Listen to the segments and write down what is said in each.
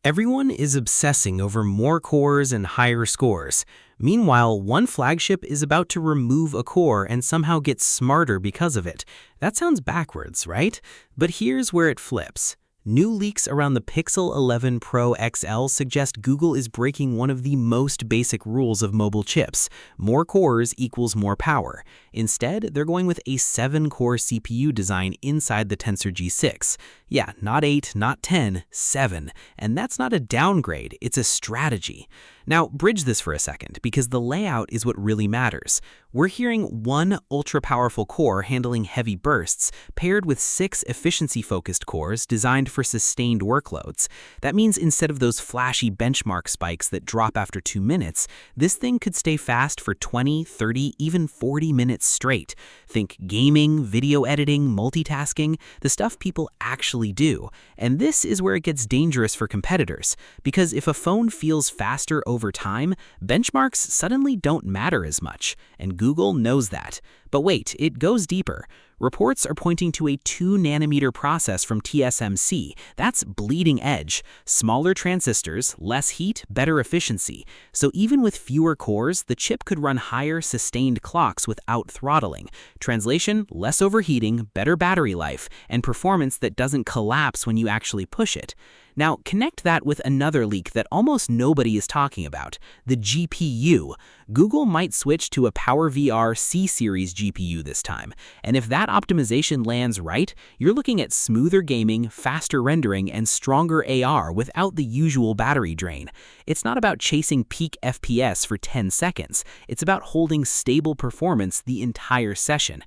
Everyone is obsessing over more cores and higher scores. Meanwhile, one flagship is about to remove a core and somehow get smarter because of it. That sounds backwards, right? But here's where it flips. New leaks around the Pixel 11 Pro XL suggest Google is breaking one of the most basic rules of mobile chips. More cores equals more power. Instead, they're going with a 7-core CPU design inside the Tensor G6. Yeah, not 8, not 10, 7. And that's not a downgrade, it's a strategy. Now, bridge this for a second, because the layout is what really matters. We're hearing one ultra-powerful core handling heavy bursts, paired with 6 efficiency-focused cores designed for sustained workloads. That means instead of those flashy benchmark spikes that drop after 2 minutes, this thing could stay fast for 20, 30, even 40 minutes straight. Think gaming, video editing, multitasking, the stuff people actually do. And this is where it gets dangerous for competitors, because if a phone feels faster over time, benchmarks suddenly don't matter as much, and Google knows that. But wait, it goes deeper. Reports are pointing to a 2-nanometer process from TSMC. That's bleeding edge. Smaller transistors, less heat, better efficiency. So even with fewer cores, the chip could run higher sustained clocks without throttling. Translation, less overheating, better battery life, and performance that doesn't collapse when you actually push it. Now, connect that with another leak that almost nobody is talking about, the GPU. Google might switch to a PowerVR C-series GPU this time, and if that optimization lands right, you're looking at smoother gaming, faster rendering, and stronger AR without the usual battery drain. It's not about chasing peak FPS for 10 seconds, it's about holding stable performance the entire session.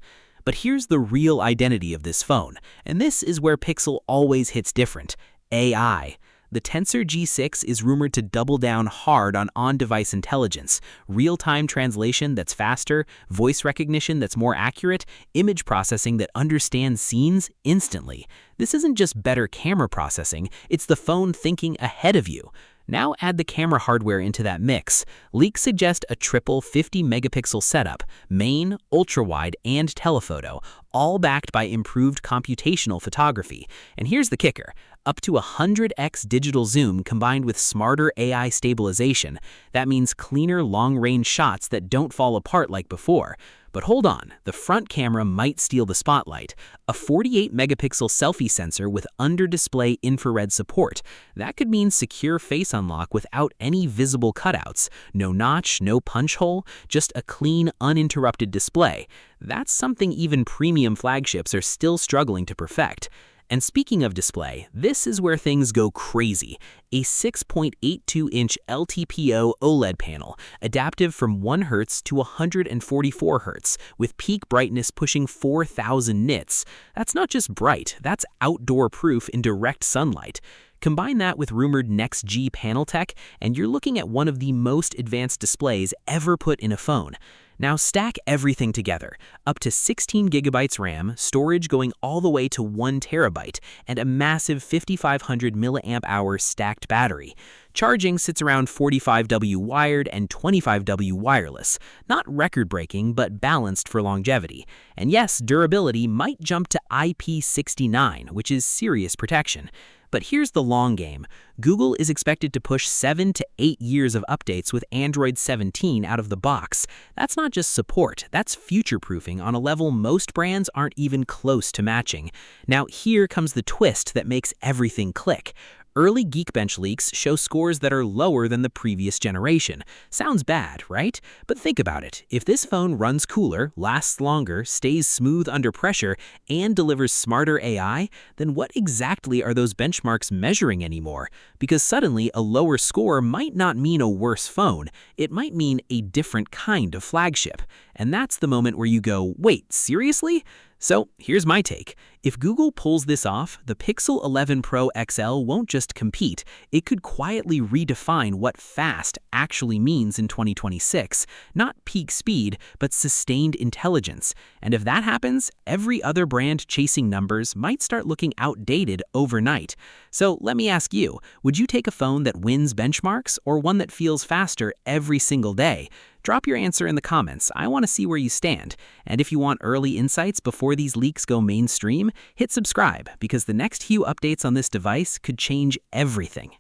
But here's the real identity of this phone, and this is where Pixel always hits different. AI. The Tensor G6 is rumored to double down hard on on-device intelligence, real-time translation that's faster, voice recognition that's more accurate, image processing that understands scenes instantly. This isn't just better camera processing, it's the phone thinking ahead of you. Now add the camera hardware into that mix. Leaks suggest a triple 50-megapixel setup, main, ultra-wide, and telephoto, all backed by improved computational photography. And here's the kicker. Up to 100x digital zoom combined with smarter AI stabilization. That means cleaner long-range shots that don't fall apart like before. But hold on, the front camera might steal the spotlight. A 48-megapixel selfie sensor with under-display infrared support. That could mean secure face unlock without any visible cutouts. No notch, no punch hole, just a clean, uninterrupted display. That's something even premium flagships are still struggling to perfect. And speaking of display, this is where things go crazy. A 6.82-inch LTPO OLED panel, adaptive from 1 Hz to 144 Hz, with peak brightness pushing 4,000 nits. That's not just bright, that's outdoor proof in direct sunlight. Combine that with rumored next-G panel tech, and you're looking at one of the most advanced displays ever put in a phone. Now stack everything together, up to 16 gigabytes RAM, storage going all the way to 1 terabyte, and a massive 5500 milliamp hour stacked battery. Charging sits around 45W wired and 25W wireless. Not record-breaking, but balanced for longevity. And yes, durability might jump to IP69, which is serious protection. But here's the long game. Google is expected to push 7 to 8 years of updates with Android 17 out of the box. That's not just support, that's future-proofing on a level most brands aren't even close to matching. Now here comes the twist that makes everything click. Early Geekbench leaks show scores that are lower than the previous generation. Sounds bad, right? But think about it. If this phone runs cooler, lasts longer, stays smooth under pressure, and delivers smarter AI, then what exactly are those benchmarks measuring anymore? Because suddenly, a lower score might not mean a worse phone. It might mean a different kind of flagship. And that's the moment where you go, wait, seriously? So here's my take. If Google pulls this off, the Pixel 11 Pro XL won't just compete, it could quietly redefine what fast actually means in 2026. Not peak speed, but sustained intelligence. And if that happens, every other brand chasing numbers might start looking outdated overnight. So let me ask you, would you take a phone that wins benchmarks or one that feels faster every single day? Drop your answer in the comments. I want to see where you stand. And if you want early insights before these leaks go mainstream, hit subscribe because the next few updates on this device could change everything.